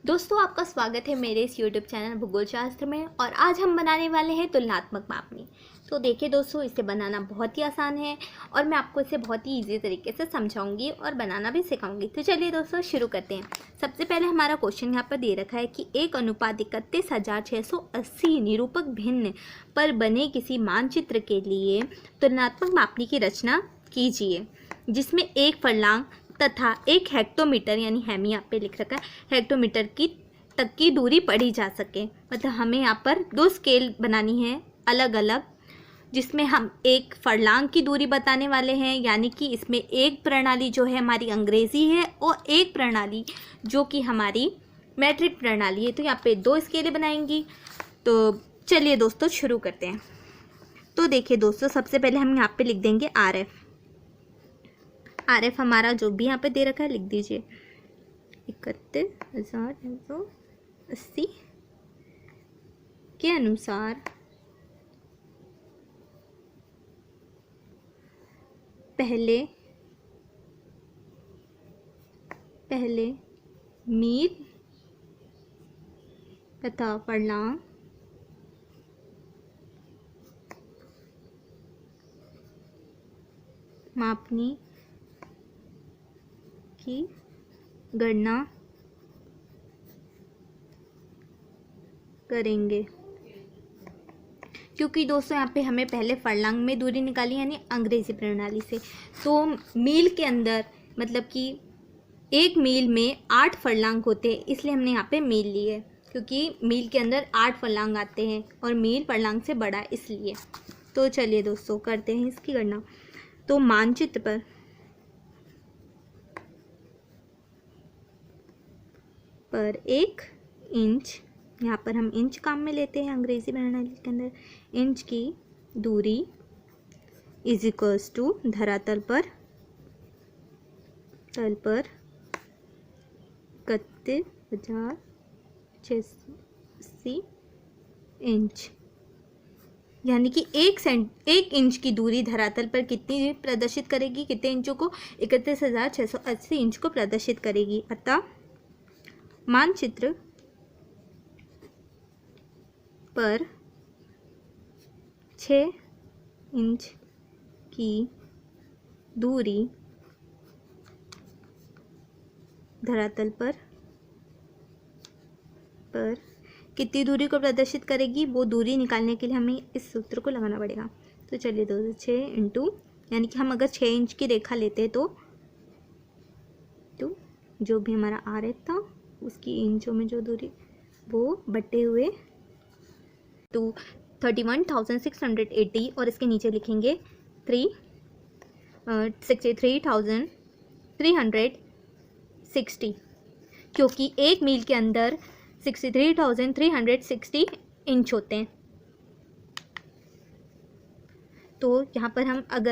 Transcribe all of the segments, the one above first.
दोस्तों, आपका स्वागत है मेरे इस YouTube चैनल भूगोल शास्त्र में। और आज हम बनाने वाले हैं तुलनात्मक मापनी। तो देखिए दोस्तों, इसे बनाना बहुत ही आसान है और मैं आपको इसे बहुत ही इजी तरीके से समझाऊंगी और बनाना भी सिखाऊंगी। तो चलिए दोस्तों शुरू करते हैं। सबसे पहले हमारा क्वेश्चन यहाँ पर दे रखा है कि 1:31,680 निरूपक भिन्न पर बने किसी मानचित्र के लिए तुलनात्मक मापनी की रचना कीजिए, जिसमें एक फर्लांग तथा एक हेक्टोमीटर यानी हेमी यहाँ पे लिख रखा है हेक्टोमीटर की तक की दूरी पढ़ी जा सके। मतलब हमें यहाँ पर दो स्केल बनानी है अलग अलग, जिसमें हम एक फर्लांग की दूरी बताने वाले हैं, यानी कि इसमें एक प्रणाली जो है हमारी अंग्रेज़ी है और एक प्रणाली जो कि हमारी मैट्रिक प्रणाली है। तो यहाँ पे दो स्केलें बनाएंगी। तो चलिए दोस्तों शुरू करते हैं। तो देखिए दोस्तों, सबसे पहले हम यहाँ पे लिख देंगे आर एफ हमारा जो भी यहाँ पे दे रखा है लिख दीजिए 31,980 के अनुसार पहले मील तथा फर्लांग मापनी की गणना करेंगे। क्योंकि दोस्तों यहाँ पे हमें पहले फर्लांग में दूरी निकाली यानी अंग्रेजी प्रणाली से। तो मील के अंदर मतलब कि एक मील में 8 फर्लांग होते हैं, इसलिए हमने यहाँ पे मील लिए, क्योंकि मील के अंदर 8 फर्लांग आते हैं और मील फर्लांग से बड़ा इसलिए। तो चलिए दोस्तों करते हैं इसकी गणना। तो मानचित्र पर 1 इंच, यहाँ पर हम इंच काम में लेते हैं अंग्रेजी प्रणाली के अंदर, इंच की दूरी इज इक्वल्स टू धरातल पर 31,680 इंच, यानी कि एक इंच की दूरी धरातल पर कितनी प्रदर्शित करेगी, कितने इंचों को 31,680 इंच को प्रदर्शित करेगी। अतः मानचित्र पर 6 इंच की दूरी धरातल पर कितनी दूरी को प्रदर्शित करेगी, वो दूरी निकालने के लिए हमें इस सूत्र को लगाना पड़ेगा। तो चलिए दोस्तों 6 इंटू, यानी कि हम अगर 6 इंच की रेखा लेते हैं तो जो भी हमारा आर एफ था उसकी इंचों में जो दूरी वो बटे हुए 31,680 और इसके नीचे लिखेंगे 63,360, क्योंकि एक मील के अंदर 63,360 इंच होते हैं। तो यहाँ पर हम अब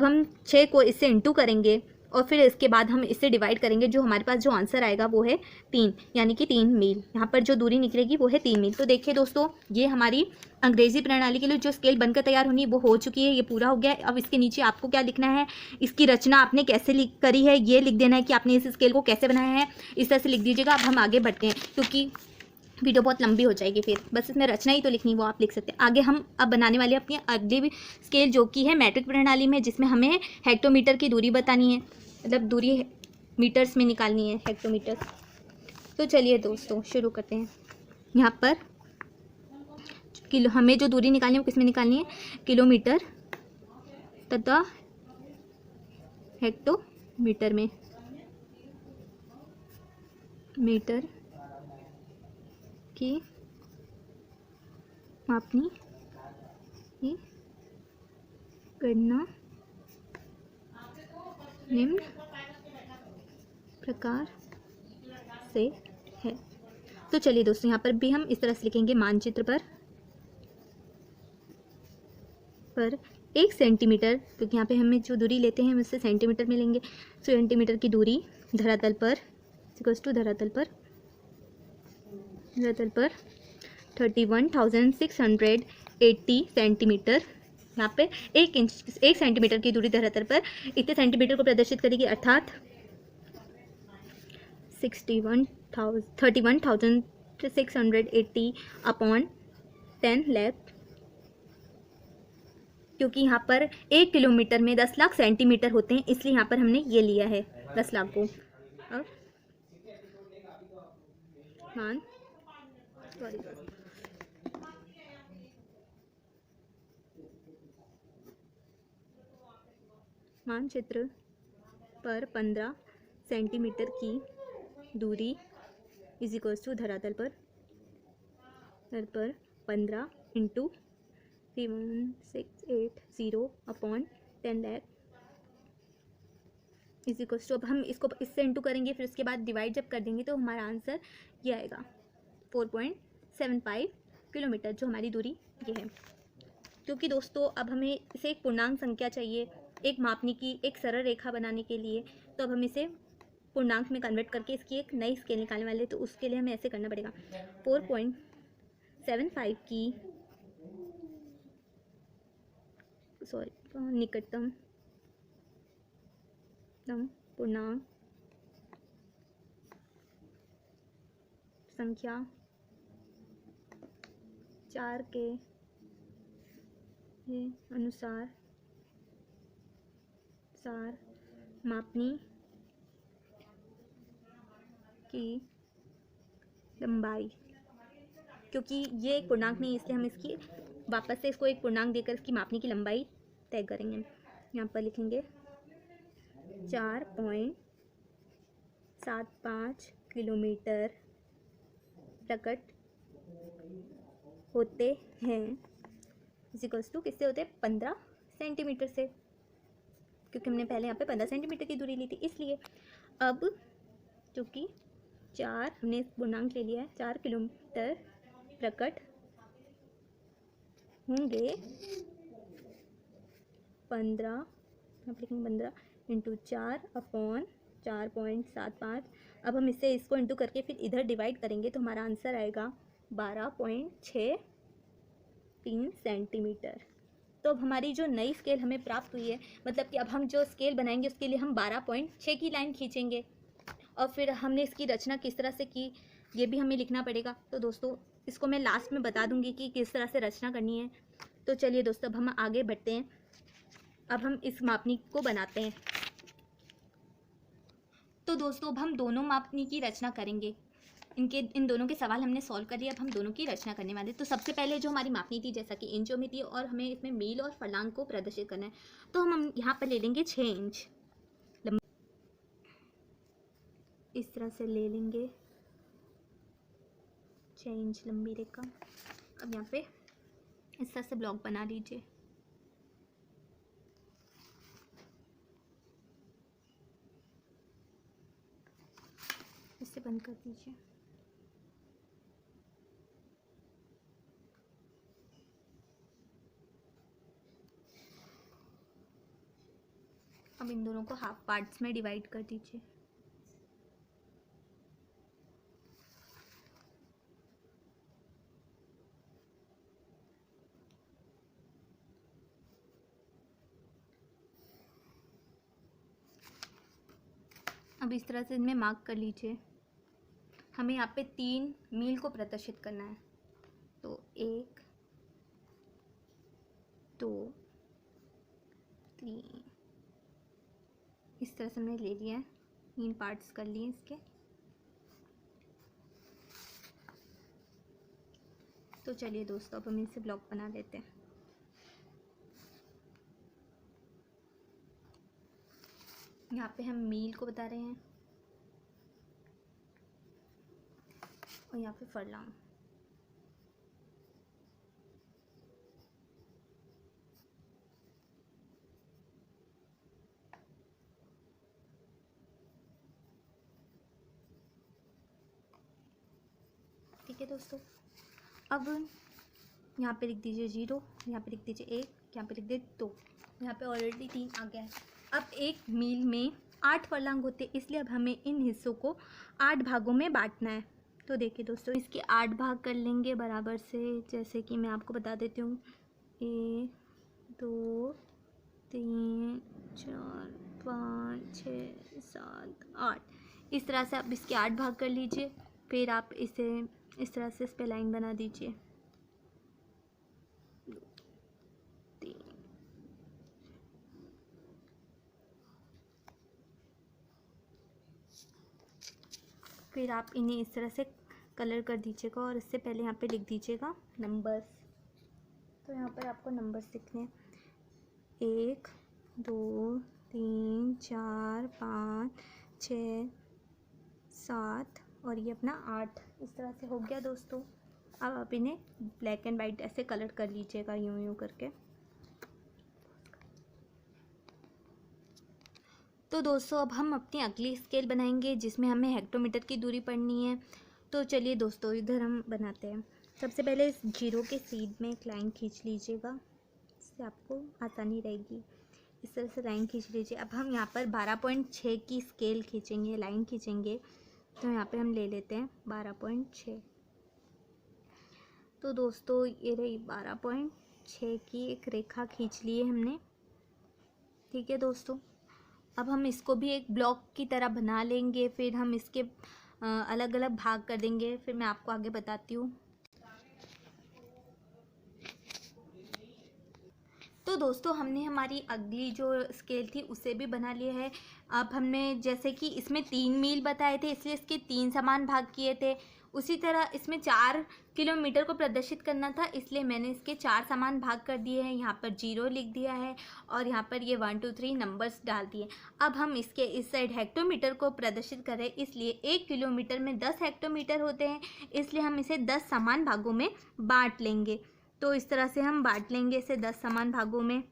हम 6 को इससे इंटू करेंगे और फिर इसके बाद हम इससे डिवाइड करेंगे। जो हमारे पास जो आंसर आएगा वो है 3, यानी कि 3 मील। यहाँ पर जो दूरी निकलेगी वो है 3 मील। तो देखिए दोस्तों, ये हमारी अंग्रेजी प्रणाली के लिए जो स्केल बनकर तैयार होनी है वो हो चुकी है, ये पूरा हो गया है। अब इसके नीचे आपको क्या लिखना है, इसकी रचना आपने कैसे करी है ये लिख देना है कि आपने इस स्केल को कैसे बनाया है, इस तरह से लिख दीजिएगा। अब हम आगे बढ़ते हैं, क्योंकि वीडियो बहुत लंबी हो जाएगी, फिर बस इसमें रचना ही तो लिखनी, वो आप लिख सकते हैं। आगे हम अब बनाने वाले अपनी अगली स्केल जो कि है मैट्रिक प्रणाली में, जिसमें हमें हेक्टोमीटर की दूरी बतानी है, मतलब दूरी मीटर्स में निकालनी है, हेक्टोमीटर। तो चलिए दोस्तों शुरू करते हैं। यहाँ पर किलो, हमें जो दूरी निकालनी है वो किस में निकालनी है, किलोमीटर तथा हेक्टोमीटर में। मीटर की मापनी की गणना निम्न प्रकार से है। तो चलिए दोस्तों यहाँ पर भी हम इस तरह से लिखेंगे, मानचित्र पर 1 सेंटीमीटर, क्योंकि यहाँ पे हमें जो दूरी लेते हैं हम इससे सेंटीमीटर में लेंगे। सेंटीमीटर की दूरी धरातल पर 31,680 सेंटीमीटर। यहाँ पे 1 सेंटीमीटर की दूरी धरातल पर इतने सेंटीमीटर को प्रदर्शित करेगी, अर्थात 31,680 अपॉन 10 लाख, क्योंकि यहाँ पर 1 किलोमीटर में 10 लाख सेंटीमीटर होते हैं, इसलिए यहाँ पर हमने ये लिया है 10 लाख को। अब मान मानचित्र पर 15 सेंटीमीटर की दूरी इज इक्वल्स टू धरातल पर 15 into 31,680 upon 10 lakh is equals to, अब हम इसको इससे इंटू करेंगे, फिर उसके बाद डिवाइड जब कर देंगे तो हमारा आंसर ये आएगा 4.75 किलोमीटर, जो हमारी दूरी ये है। क्योंकि दोस्तों अब हमें इसे एक पूर्णांक संख्या चाहिए एक मापने की, एक सरल रेखा बनाने के लिए, तो अब हम इसे पूर्णांक में कन्वर्ट करके इसकी एक नई स्केल निकालने वाले, तो उसके लिए हमें ऐसे करना पड़ेगा 4.75 की निकटतम पूर्णांक संख्या 4 के अनुसार मापनी की लंबाई, क्योंकि ये एक पूर्णांक नहीं इसलिए हम इसकी वापस से इसको एक पूर्णांक देकर इसकी मापनी की लंबाई तय करेंगे। यहाँ पर लिखेंगे 4.75 किलोमीटर प्रकट होते हैं, इक्वल्स टू किससे होते हैं 15 सेंटीमीटर से, क्योंकि हमने पहले यहाँ पे 15 सेंटीमीटर की दूरी ली थी, इसलिए अब चूँकि 4 हमने पूर्णांक ले लिया है, 4 किलोमीटर प्रकट होंगे 15, यहाँ पर लिखेंगे 15 इंटू 4 अपॉन 4.75। अब हम इसको इंटू करके फिर इधर डिवाइड करेंगे तो हमारा आंसर आएगा 12.63 सेंटीमीटर। तो अब हमारी जो नई स्केल हमें प्राप्त हुई है, मतलब कि अब हम जो स्केल बनाएंगे उसके लिए हम 12.6 की लाइन खींचेंगे, और फिर हमने इसकी रचना किस तरह से की ये भी हमें लिखना पड़ेगा। तो दोस्तों इसको मैं लास्ट में बता दूंगी कि किस तरह से रचना करनी है। तो चलिए दोस्तों अब हम आगे बढ़ते हैं, अब हम इस मापनी को बनाते हैं। तो दोस्तों अब हम दोनों मापनी की रचना करेंगे, इन दोनों के सवाल हमने सॉल्व कर लिया, अब हम दोनों की रचना करने वाले। तो सबसे पहले जो हमारी मापनी थी जैसा कि इंचों में थी, और हमें इसमें मील और फर्लांग को प्रदर्शित करना है, तो हम यहाँ पर ले लेंगे 6 इंच लंबी, इस तरह से ले लेंगे 6 इंच लंबी रेखा। अब यहाँ पे इस तरह से ब्लॉक बना लीजिए। इसे बंद कर दीजिए। अब इन दोनों को हाफ पार्ट्स में डिवाइड कर दीजिए। अब इस तरह से इनमें मार्क कर लीजिए। हमें यहाँ पे 3 मील को प्रदर्शित करना है, तो 1 2 3 इस तरह से हमने ले लिया है, 3 पार्ट्स कर लिए इसके। तो चलिए दोस्तों अब हम इसे ब्लॉक बना लेते हैं। यहाँ पे हम मील को बता रहे हैं और यहाँ पे फरलांग। ठीक है दोस्तों, अब यहाँ पे लिख दीजिए 0, यहाँ पे लिख दीजिए 1, यहाँ पे लिख दीजिए 2, यहाँ पे ऑलरेडी 3 आ गया है। अब 1 मील में 8 फर्लांग होते, इसलिए अब हमें इन हिस्सों को 8 भागों में बांटना है। तो देखिए दोस्तों इसके 8 भाग कर लेंगे बराबर से, जैसे कि मैं आपको बता देती हूँ 1 2 3 4 5 6 7 8, इस तरह से आप इसके 8 भाग कर लीजिए। फिर आप इसे इस तरह से इस पे लाइन बना दीजिए। 2 3 फिर आप इन्हें इस तरह से कलर कर दीजिएगा और इससे पहले यहाँ पे लिख दीजिएगा नंबर्स। तो यहाँ पर आपको नंबर्स लिखने हैं 1 2 3 4 5 6 7 और ये अपना 8। इस तरह से हो गया दोस्तों। अब आप इन्हें ब्लैक एंड वाइट ऐसे कलर कर लीजिएगा यूं यूं करके। तो दोस्तों अब हम अपनी अगली स्केल बनाएंगे जिसमें हमें हेक्टोमीटर की दूरी पढ़नी है। तो चलिए दोस्तों इधर हम बनाते हैं। सबसे पहले इस 0 के सीध में एक लाइन खींच लीजिएगा, इससे आपको आसानी रहेगी। इस तरह से लाइन खींच लीजिए। अब हम यहाँ पर 12.6 की स्केल खींचेंगे, लाइन खींचेंगे। तो यहाँ पे हम ले लेते हैं 12.6। तो दोस्तों ये रही 12.6 की एक रेखा खींच ली है हमने। ठीक है दोस्तों, अब हम इसको भी एक ब्लॉक की तरह बना लेंगे। फिर हम इसके अलग अलग भाग कर देंगे, फिर मैं आपको आगे बताती हूँ। तो दोस्तों हमने हमारी अगली जो स्केल थी उसे भी बना लिया है। अब हमने जैसे कि इसमें 3 मील बताए थे इसलिए इसके 3 समान भाग किए थे। उसी तरह इसमें 4 किलोमीटर को प्रदर्शित करना था इसलिए मैंने इसके 4 समान भाग कर दिए हैं। यहाँ पर 0 लिख दिया है और यहाँ पर ये 1 2 3 नंबर्स डाल दिए। अब हम इसके इस साइड हेक्टोमीटर को प्रदर्शित करें इसलिए 1 किलोमीटर में 10 हेक्टोमीटर होते हैं, इसलिए हम इसे 10 समान भागों में बांट लेंगे। तो इस तरह से हम बांट लेंगे इसे 10 समान भागों में।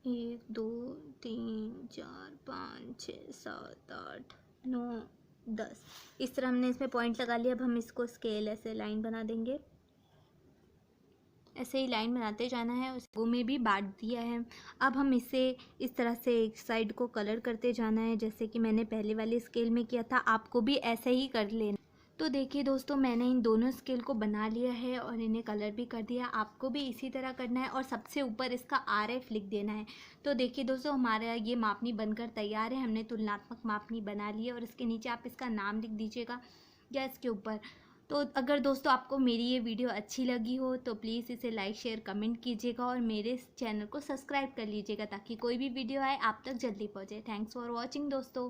1 2 3 4 5 6 7 8 9 10 इस तरह हमने इसमें पॉइंट लगा लिया। अब हम इसको स्केल ऐसे लाइन बना देंगे, ऐसे ही लाइन बनाते जाना है। उसको में भी बांट दिया है। अब हम इसे इस तरह से एक साइड को कलर करते जाना है जैसे कि मैंने पहले वाले स्केल में किया था। आपको भी ऐसे ही कर लेना। तो देखिए दोस्तों मैंने इन दोनों स्केल को बना लिया है और इन्हें कलर भी कर दिया। आपको भी इसी तरह करना है और सबसे ऊपर इसका RF लिख देना है। तो देखिए दोस्तों हमारा ये मापनी बनकर तैयार है। हमने तुलनात्मक मापनी बना ली है और इसके नीचे आप इसका नाम लिख दीजिएगा या इसके ऊपर। तो अगर दोस्तों आपको मेरी ये वीडियो अच्छी लगी हो तो प्लीज़ इसे लाइक शेयर कमेंट कीजिएगा और मेरे इस चैनल को सब्सक्राइब कर लीजिएगा ताकि कोई भी वीडियो आए आप तक जल्दी पहुँचे। थैंक्स फॉर वॉचिंग दोस्तों।